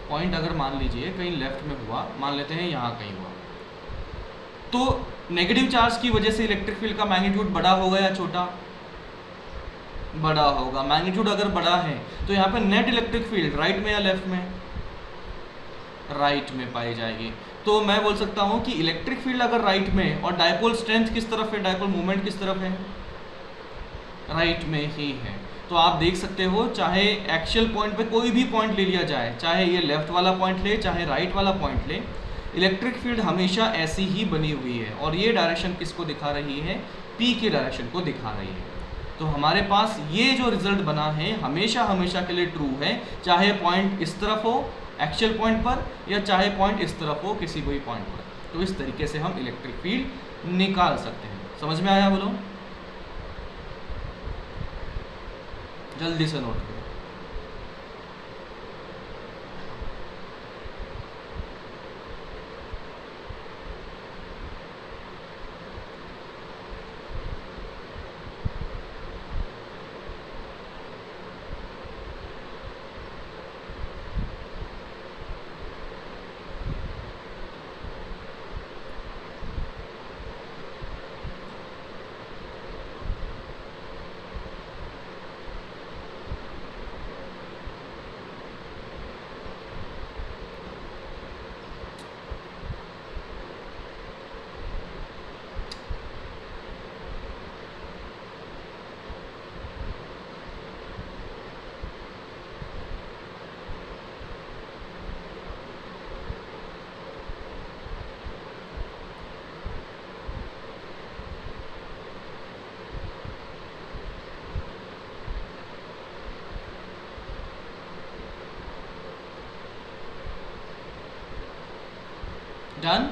A: पॉइंट अगर मान लीजिए कहीं लेफ्ट में हुआ, मान लेते हैं यहाँ कहीं हुआ, तो नेगेटिव चार्ज की वजह से इलेक्ट्रिक फील्ड का मैग्नीट्यूड बड़ा होगा या छोटा? बड़ा होगा। मैग्नीट्यूड अगर बड़ा है तो यहाँ पे नेट इलेक्ट्रिक फील्ड राइट में या लेफ्ट में? राइट में पाई जाएगी। तो मैं बोल सकता हूँ कि इलेक्ट्रिक फील्ड अगर राइट में, और डाइपोल स्ट्रेंथ किस तरफ है, डाइपोल मोमेंट किस तरफ है, राइट में ही है। तो आप देख सकते हो चाहे एक्चुअल पॉइंट पे कोई भी पॉइंट ले लिया जाए, चाहे ये लेफ्ट वाला पॉइंट ले चाहे राइट वाला पॉइंट ले, इलेक्ट्रिक फील्ड हमेशा ऐसी ही बनी हुई है। और ये डायरेक्शन किसको दिखा रही है, पी के डायरेक्शन को दिखा रही है। तो हमारे पास ये जो रिजल्ट बना है हमेशा हमेशा के लिए ट्रू है, चाहे पॉइंट इस तरफ हो एक्चुअल पॉइंट पर, या चाहे पॉइंट इस तरफ हो किसी भी पॉइंट पर। तो इस तरीके से हम इलेक्ट्रिक फील्ड निकाल सकते हैं। समझ में आया? बोलो जल्दी से नोट करो। डन।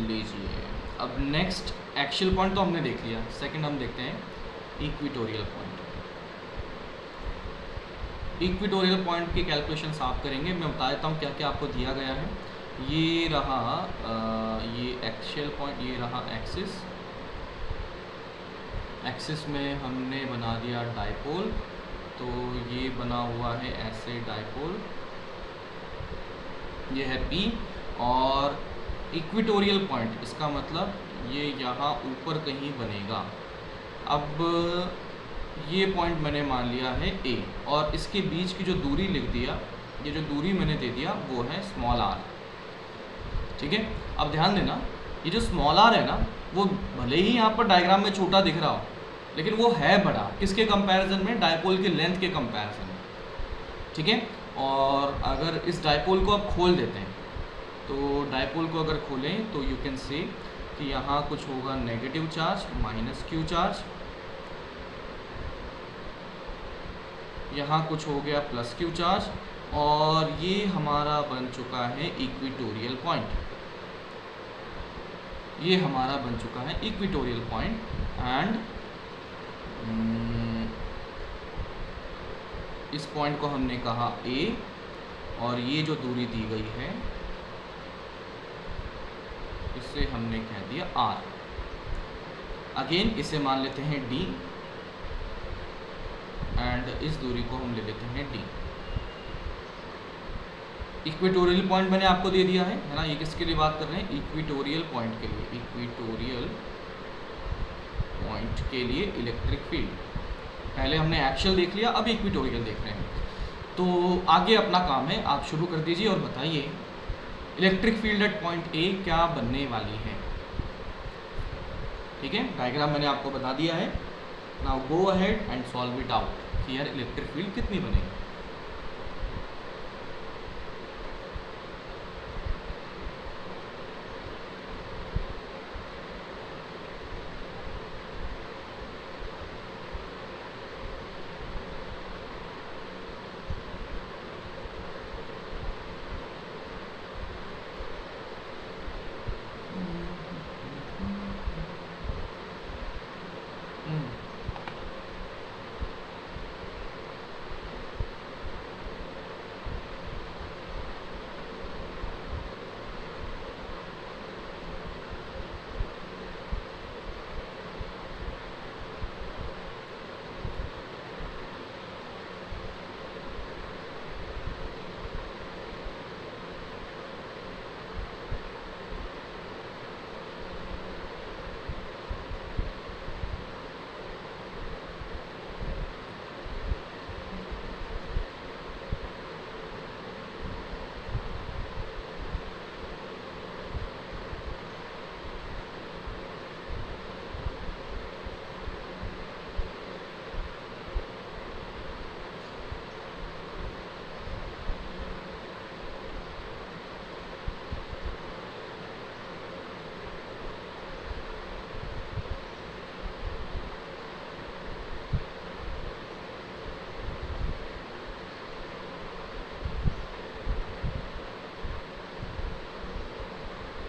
A: लीजिए, अब नेक्स्ट एक्शियल पॉइंट तो हमने देख लिया, सेकंड हम देखते हैं इक्विटोरियल पॉइंट। इक्विटोरियल पॉइंट की कैलकुलेशंस आप करेंगे, मैं बता देता हूँ क्या क्या आपको दिया गया है। ये रहा ये एक्शियल पॉइंट, ये रहा एक्सिस। एक्सिस में हमने बना दिया डाइपोल, तो ये बना हुआ है ऐसे डाइपोल, ये है P। और इक्विटोरियल पॉइंट, इसका मतलब ये यहाँ ऊपर कहीं बनेगा। अब ये पॉइंट मैंने मान लिया है A, और इसके बीच की जो दूरी लिख दिया, ये जो दूरी मैंने दे दिया वो है स्मॉल r। ठीक है, अब ध्यान देना, ये जो स्मॉल r है ना, वो भले ही यहाँ पर डायग्राम में छोटा दिख रहा हो, लेकिन वो है बड़ा। किसके कंपैरिजन में? डायपोल के लेंथ के कंपैरिजन में। ठीक है, और अगर इस डायपोल को आप खोल देते हैं, तो डायपोल को अगर खोलें तो यू कैन सी कि यहाँ कुछ होगा negative charge, minus q charge, यहाँ कुछ हो गया प्लस क्यू चार्ज, और ये हमारा बन चुका है इक्विटोरियल पॉइंट। ये हमारा बन चुका है इक्विटोरियल पॉइंट। एंड इस पॉइंट को हमने कहा A, और ये जो दूरी दी गई है इसे हमने कह दिया R। अगेन इसे मान लेते हैं D, एंड इस दूरी को हम ले लेते हैं D। इक्विटोरियल पॉइंट मैंने आपको दे दिया है ना। ये किसके लिए बात कर रहे हैं? इक्विटोरियल पॉइंट के लिए। इक्विटोरियल पॉइंट के लिए इलेक्ट्रिक फील्ड, पहले हमने एक्शियल देख लिया, अब इक्विटोरियल देख रहे हैं। तो आगे अपना काम है, आप शुरू कर दीजिए और बताइए electric field at point A क्या बनने वाली है। ठीक है, डायग्राम मैंने आपको बता दिया है। Now go ahead and solve it out कि यार इलेक्ट्रिक फील्ड कितनी बनेगी।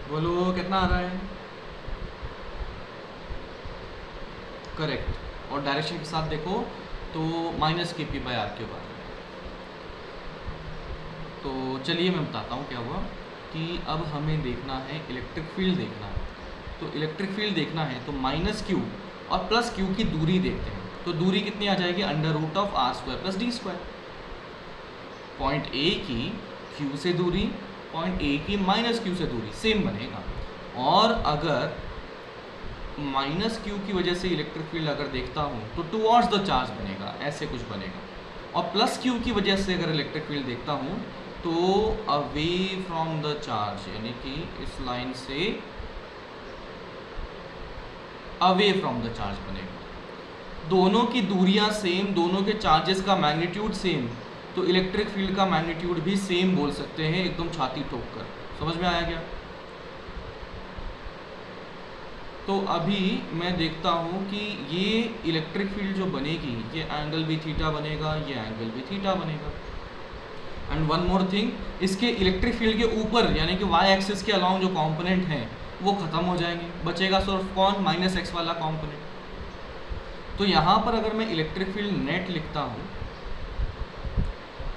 A: बोलो कितना आ रहा है? करेक्ट। और डायरेक्शन के साथ देखो तो minus k P bye are cube आ रहा है। तो चलिए मैं बताता हूँ क्या हुआ कि अब हमें देखना है इलेक्ट्रिक फील्ड देखना है। तो इलेक्ट्रिक फील्ड देखना है तो माइनस क्यू और प्लस क्यू की दूरी देखते हैं। तो दूरी कितनी आ जाएगी? Under root of r square plus d square. Point a की क्यू से दूरी, पॉइंट ए की माइनस क्यू से दूरी सेम बनेगा। और अगर माइनस क्यू की वजह से इलेक्ट्रिक फील्ड अगर देखता हूँ तो टुवर्ड्स द चार्ज बनेगा, ऐसे कुछ बनेगा। और प्लस क्यू की वजह से अगर इलेक्ट्रिक फील्ड देखता हूँ तो अवे फ्रॉम द चार्ज, यानी कि इस लाइन से अवे फ्रॉम द चार्ज बनेगा। दोनों की दूरियां सेम, दोनों के चार्जेस का मैग्नीट्यूड सेम, तो इलेक्ट्रिक फील्ड का मैग्नीट्यूड भी सेम बोल सकते हैं एकदम छाती ठोक कर। समझ में आया क्या? तो अभी मैं देखता हूँ कि ये इलेक्ट्रिक फील्ड जो बनेगी, ये एंगल भी थीटा बनेगा, ये एंगल भी थीटा बनेगा। एंड वन मोर थिंग, इसके इलेक्ट्रिक फील्ड के ऊपर यानी कि वाई एक्सिस के अलाउंग जो कंपोनेंट हैं वो ख़त्म हो जाएंगे, बचेगा सिर्फ कौन? माइनस एक्स वाला कंपोनेंट। तो यहाँ पर अगर मैं इलेक्ट्रिक फील्ड नेट लिखता हूँ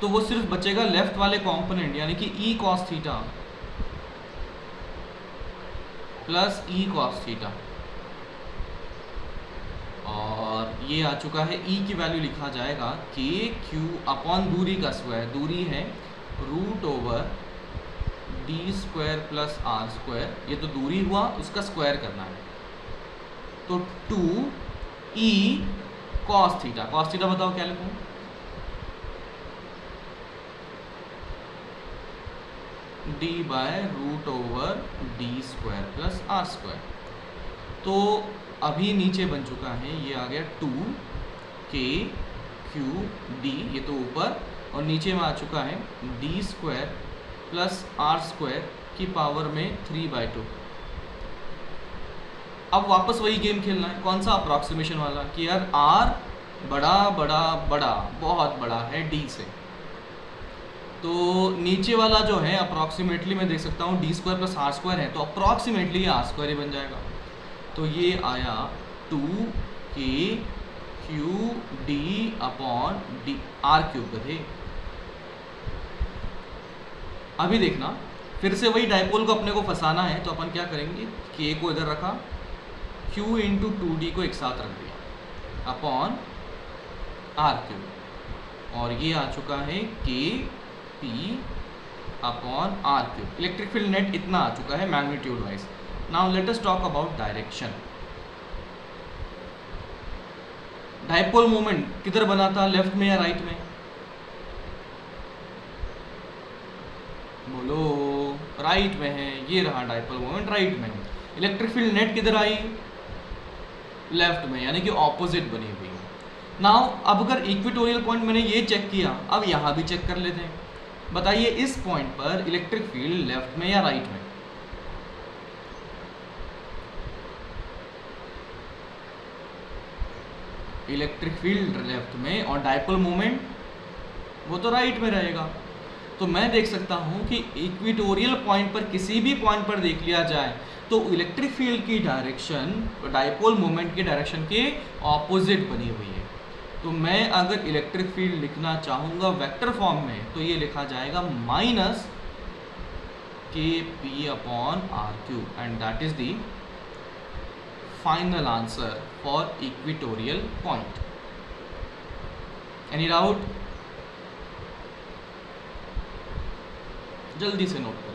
A: तो वो सिर्फ बचेगा लेफ्ट वाले कंपोनेंट यानी कि ई कॉस थीटा प्लस ई कॉस थीटा, और ये आ चुका है ई की वैल्यू लिखा जाएगा के क्यू अपॉन दूरी का स्क्वायर, दूरी है root over d square plus r square, ये तो दूरी हुआ, उसका स्क्वायर करना है। तो 2 E cos theta, cos theta बताओ क्या लिखूं? D by root over d square plus r square. तो अभी नीचे बन चुका है, ये आ गया 2 के क्यू डी, ये तो ऊपर, और नीचे में आ चुका है d square plus r square की पावर में 3/2। अब वापस वही गेम खेलना है, कौन सा? अप्रॉक्सीमेशन वाला, कि यार आर बड़ा बड़ा बड़ा बहुत बड़ा है डी से, तो नीचे वाला जो है अप्रॉक्सीमेटली मैं देख सकता हूँ d square plus r square है, तो अप्रॉक्सीमेटली आर स्क्वायर ही बन जाएगा। तो ये आया 2 के Q d upon D R cube बधे। अभी देखना, फिर से वही डायपोल को अपने को फंसाना है, तो अपन क्या करेंगे, के को इधर रखा, Q इंटू 2D को एक साथ रख दिया अपॉन आर क्यूब, और ये आ चुका है k p upon r cube. Electric field net इतना आ चुका है magnitude wise. Now let us talk about direction. Dipole moment किधर बना था, लेफ्ट में या राइट में? बोलो, राइट में है, ये रहा डायपोल मोमेंट राइट में। इलेक्ट्रिक फील्ड नेट किधर आई? लेफ्ट में, यानी कि ऑपोजिट बनी हुई है। नाउ अब अगर इक्वेटोरियल पॉइंट मैंने ये चेक किया, अब यहाँ भी चेक कर लेते हैं। बताइए इस पॉइंट पर इलेक्ट्रिक फील्ड लेफ्ट में या राइट में? इलेक्ट्रिक फील्ड लेफ्ट में, और डायपोल मोमेंट वो तो राइट में रहेगा। तो मैं देख सकता हूँ कि इक्वेटोरियल पॉइंट पर किसी भी पॉइंट पर देख लिया जाए तो इलेक्ट्रिक फील्ड की डायरेक्शन डायपोल मोमेंट की डायरेक्शन के ऑपोजिट बनी हुई है। तो मैं अगर इलेक्ट्रिक फील्ड लिखना चाहूँगा वेक्टर फॉर्म में, तो ये लिखा जाएगा minus k p upon r cube, and that is the final answer for equatorial point. Any doubt? जल्दी से नोट करें।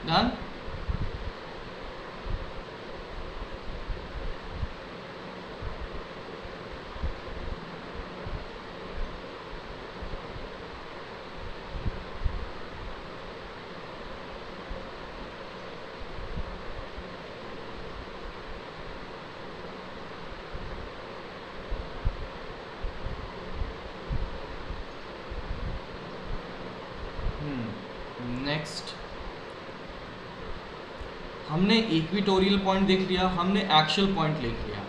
A: डन? नेक्स्ट हमने इक्वेटोरियल पॉइंट देख लिया, हमने एक्चुअल पॉइंट देख लिया,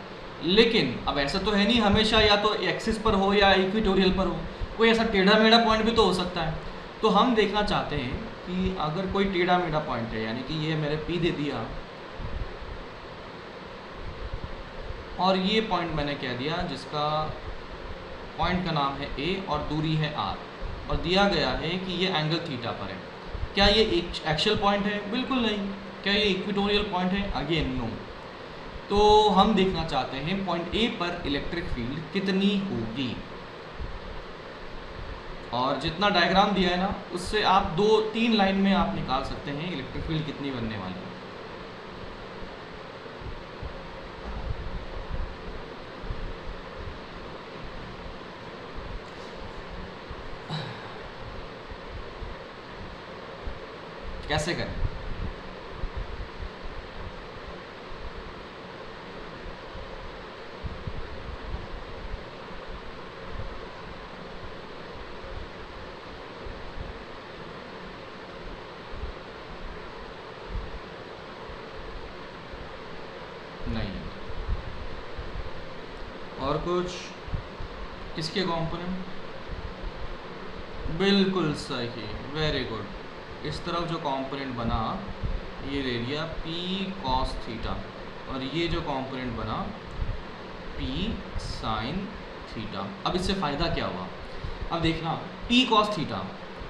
A: लेकिन अब ऐसा तो है नहीं हमेशा या तो एक्सिस पर हो या इक्वेटोरियल पर हो, कोई ऐसा टेढ़ा मेढ़ा पॉइंट भी तो हो सकता है। तो हम देखना चाहते हैं कि अगर कोई टेढ़ा मेढ़ा पॉइंट है, यानी कि ये मेरे P दे दिया और ये पॉइंट मैंने कह दिया जिसका पॉइंट का नाम है A और दूरी है R, और दिया गया है कि ये एंगल थीटा पर है। क्या ये एक एक्चुअल पॉइंट है? बिल्कुल नहीं। क्या ये इक्वेटोरियल पॉइंट है? Again no. तो हम देखना चाहते हैं पॉइंट A पर इलेक्ट्रिक फील्ड कितनी होगी, और जितना डायग्राम दिया है ना उससे आप 2-3 लाइन में आप निकाल सकते हैं इलेक्ट्रिक फील्ड कितनी बनने वाली है। कैसे करें? नहीं। और कुछ? किसके कंपोनेंट? बिल्कुल सही, वेरी गुड। इस तरफ जो कंपोनेंट बना ये ले लिया P cos थीटा, और ये जो कंपोनेंट बना P sin थीटा। अब इससे फ़ायदा क्या हुआ? अब देखना, P cos थीटा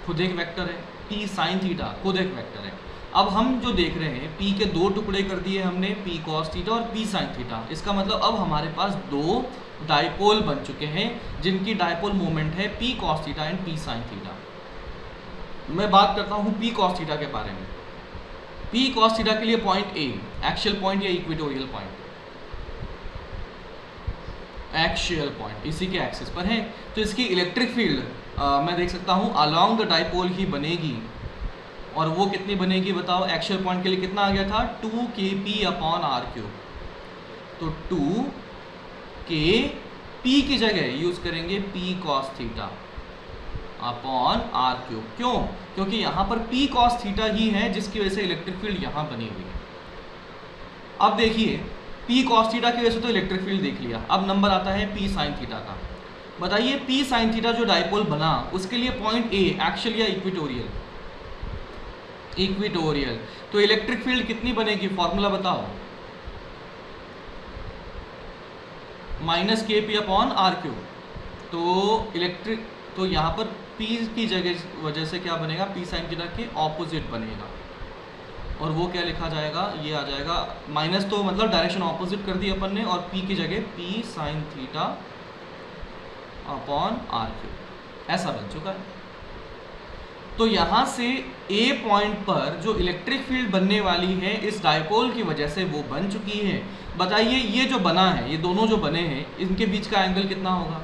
A: खुद एक वेक्टर है, P sin थीटा खुद एक वेक्टर है। अब हम जो देख रहे हैं P के 2 टुकड़े कर दिए हमने, P cos थीटा और P sin थीटा। इसका मतलब अब हमारे पास 2 डाइपोल बन चुके हैं जिनकी डाइपोल मोमेंट है P cos theta and P sin theta. मैं बात करता हूँ P cos थीटा के बारे में। P cos थीटा के लिए पॉइंट A एक्शियल पॉइंट या इक्वेटोरियल पॉइंट? एक्शियल पॉइंट, इसी के एक्सिस पर है, तो इसकी इलेक्ट्रिक फील्ड मैं देख सकता हूँ अलोंग द डाइपोल ही बनेगी। और वो कितनी बनेगी बताओ? एक्शियल पॉइंट के लिए कितना आ गया था? 2kp/r³। तो 2kp की जगह यूज करेंगे P cos theta upon r³। क्यों? क्योंकि यहाँ पर P cos थीटा ही है जिसकी वजह से इलेक्ट्रिक फील्ड यहाँ बनी हुई है। अब देखिए P cos थीटा की वजह से तो इलेक्ट्रिक फील्ड देख लिया, अब नंबर आता है P sin थीटा का। बताइए P sin थीटा जो डाइपोल बना उसके लिए पॉइंट A एक्शियल या इक्वेटोरियल? इक्वेटोरियल। तो इलेक्ट्रिक फील्ड कितनी बनेगी? फॉर्मूला बताओ। -kp/r³। तो यहाँ पर P की जगह वजह से क्या बनेगा? P sin थीटा के ऑपोजिट बनेगा, और वो क्या लिखा जाएगा? ये आ जाएगा माइनस, तो मतलब डायरेक्शन ऑपोजिट कर दी अपन ने, और P की जगह P sin theta upon r³, ऐसा बन चुका है। तो यहाँ से A पॉइंट पर जो इलेक्ट्रिक फील्ड बनने वाली है इस डाइपोल की वजह से वो बन चुकी है। बताइए ये जो बना है, ये दोनों जो बने हैं, इनके बीच का एंगल कितना होगा?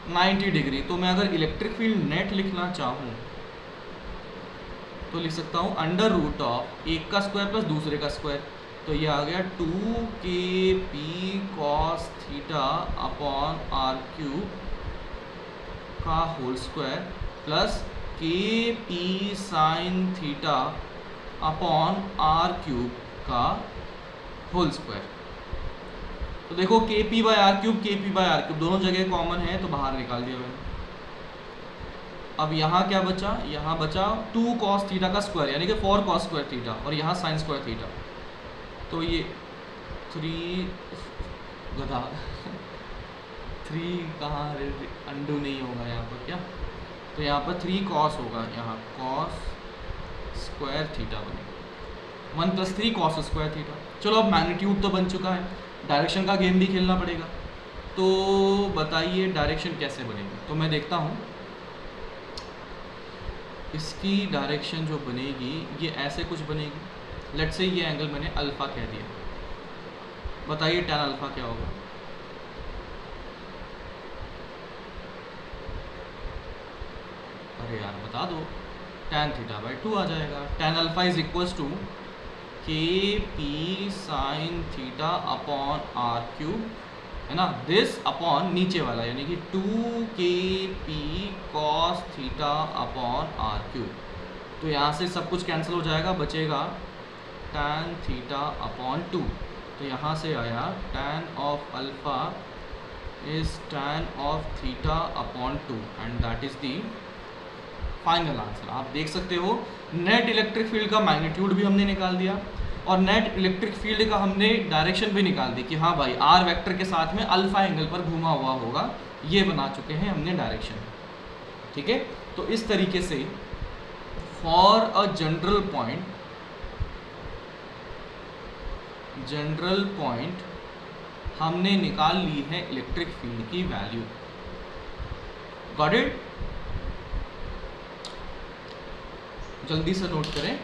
A: 90 डिग्री। तो मैं अगर इलेक्ट्रिक फील्ड नेट लिखना चाहूँ तो लिख सकता हूँ √ऑफ एक का स्क्वायर प्लस दूसरे का स्क्वायर। तो ये आ गया 2kp cos theta upon r³ का whole square plus kp sin theta upon r³ का होल स्क्वायर। तो देखो kp/r³ दोनों जगह कॉमन है तो बाहर निकाल दिया मैंने। अब यहाँ क्या बचा? यहाँ बचा 2 cos थीटा का स्क्वायर यानी कि 4 cos स्क्वायर थीटा, और यहाँ साइन स्क्वायर थीटा। तो ये 3 कहाँ अंडू नहीं होगा यहाँ पर क्या? तो यहाँ पर 3 cos होगा, यहाँ cos स्क्वायर थीटा बनेगा। 1 + 3 cos स्क्वायर थीटा। चलो अब मैग्नीट्यूड तो बन चुका है, डायरेक्शन का गेम भी खेलना पड़ेगा। तो बताइए डायरेक्शन कैसे बनेगी? तो मैं देखता हूँ इसकी डायरेक्शन जो बनेगी ये ऐसे कुछ बनेगी। लेट्स से ये एंगल मैंने अल्फ़ा कह दिया। बताइए tan अल्फ़ा क्या होगा? अरे यार बता दो, tan θ/2 आ जाएगा। tan alpha is equals to kp sin theta upon r³, है ना, दिस अपॉन नीचे वाला यानी कि 2kp cos theta upon r³। तो यहाँ से सब कुछ कैंसिल हो जाएगा, बचेगा tan थीटा अपॉन 2। तो यहाँ से आया tan of alpha is tan of theta upon 2 and that is the final answer आप देख सकते हो। नेट इलेक्ट्रिक फील्ड का मैग्नीट्यूड भी हमने निकाल दिया और नेट इलेक्ट्रिक फील्ड का हमने डायरेक्शन भी निकाल दी कि हाँ भाई आर वेक्टर के साथ में अल्फा एंगल पर घूमा हुआ होगा, ये बना चुके हैं हमने डायरेक्शन। ठीक है, तो इस तरीके से फॉर अ जनरल पॉइंट हमने निकाल ली है इलेक्ट्रिक फील्ड की वैल्यू। Got it? जल्दी से नोट करें।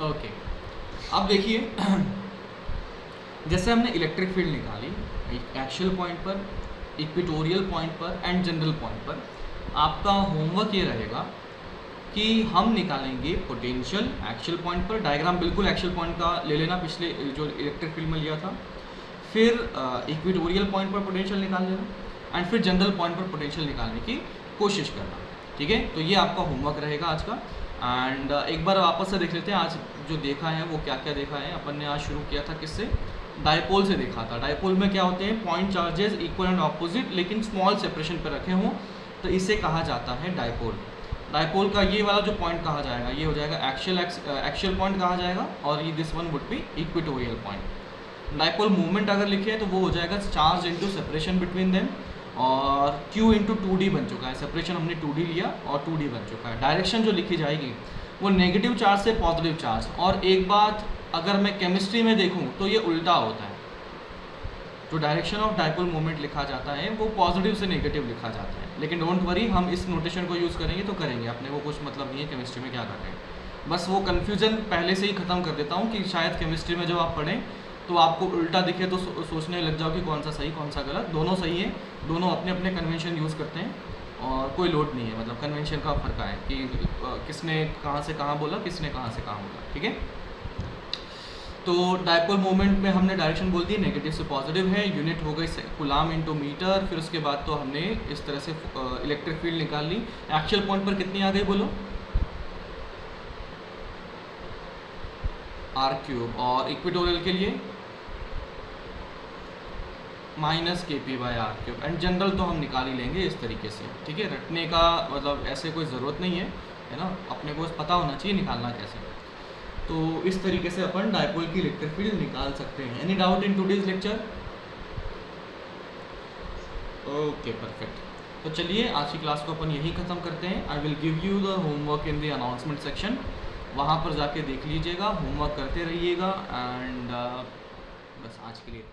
A: ओके, अब देखिए जैसे हमने इलेक्ट्रिक फील्ड निकाली एक्सियल पॉइंट पर, इक्वेटोरियल पॉइंट पर एंड जनरल पॉइंट पर, आपका होमवर्क ये रहेगा कि हम निकालेंगे पोटेंशियल एक्सियल पॉइंट पर। डायग्राम बिल्कुल एक्सियल पॉइंट का ले लेना, पिछले जो इलेक्ट्रिक फील्ड में लिया था। फिर इक्वेटोरियल पॉइंट पर पोटेंशियल निकाल लेना एंड फिर जनरल पॉइंट पर पोटेंशियल निकालने की कोशिश करना। ठीक है, तो ये आपका होमवर्क रहेगा आज का। एंड एक बार वापस से देख लेते हैं आज जो देखा है वो क्या क्या देखा है। अपन ने आज शुरू किया था किससे? डायपोल से देखा था। डायपोल में क्या होते हैं? Point charges equal and opposite लेकिन स्मॉल सेपरेशन पर रखे हों, तो इसे कहा जाता है डायपोल। डायपोल का ये वाला जो पॉइंट कहा जाएगा ये हो जाएगा एक्सियल पॉइंट कहा जाएगा, और ये this one would be equatorial point. Dipole movement अगर लिखे तो वो हो जाएगा charge into separation between them, और Q इंटू 2D बन चुका है। सेपरेशन हमने 2D लिया और 2D बन चुका है। डायरेक्शन जो लिखी जाएगी वो नेगेटिव चार्ज से पॉजिटिव चार्ज। और एक बात अगर मैं केमिस्ट्री में देखूं तो ये उल्टा होता है। जो डायरेक्शन ऑफ डायपोल मोमेंट लिखा जाता है वो पॉजिटिव से नेगेटिव लिखा जाता है, लेकिन डोंट वरी, हम इस नोटेशन को यूज़ करेंगे तो करेंगे, अपने को कुछ मतलब नहीं है केमिस्ट्री में क्या कर रहे हैं। बस वो कन्फ्यूज़न पहले से ही ख़त्म कर देता हूँ कि शायद केमिस्ट्री में जब आप पढ़ें तो आपको उल्टा दिखे तो सोचने लग जाओ कि कौन सा सही कौन सा गलत। दोनों सही है, दोनों अपने अपने कन्वेंशन यूज़ करते हैं और कोई लोड नहीं है। मतलब कन्वेंशन का फ़र्क है कि किसने कहाँ से कहाँ बोला, किसने कहाँ से कहाँ बोला। ठीक है, तो डायपोल मोमेंट में हमने डायरेक्शन बोल दी नेगेटिव से पॉजिटिव है। यूनिट हो गई कूलाम इंटू मीटर। फिर उसके बाद तो हमने इस तरह से इलेक्ट्रिक फील्ड निकाल ली। एक्चुअल पॉइंट पर कितनी आ गई बोलो? r³ और इक्वेटोरियल के लिए -kp/r³। एंड जनरल तो हम निकाल ही लेंगे इस तरीके से। ठीक है, रटने का मतलब ऐसे कोई ज़रूरत नहीं है ना, अपने को पता होना चाहिए निकालना कैसे। तो इस तरीके से अपन डायपोल की इलेक्ट्रिक फील्ड निकाल सकते हैं। Any doubt in today's lecture? Okay, perfect. तो चलिए आज की क्लास को अपन यहीं ख़त्म करते हैं। I will give you the homework in the announcement section, वहाँ पर जाके देख लीजिएगा, होमवर्क करते रहिएगा। एंड बस आज के लिए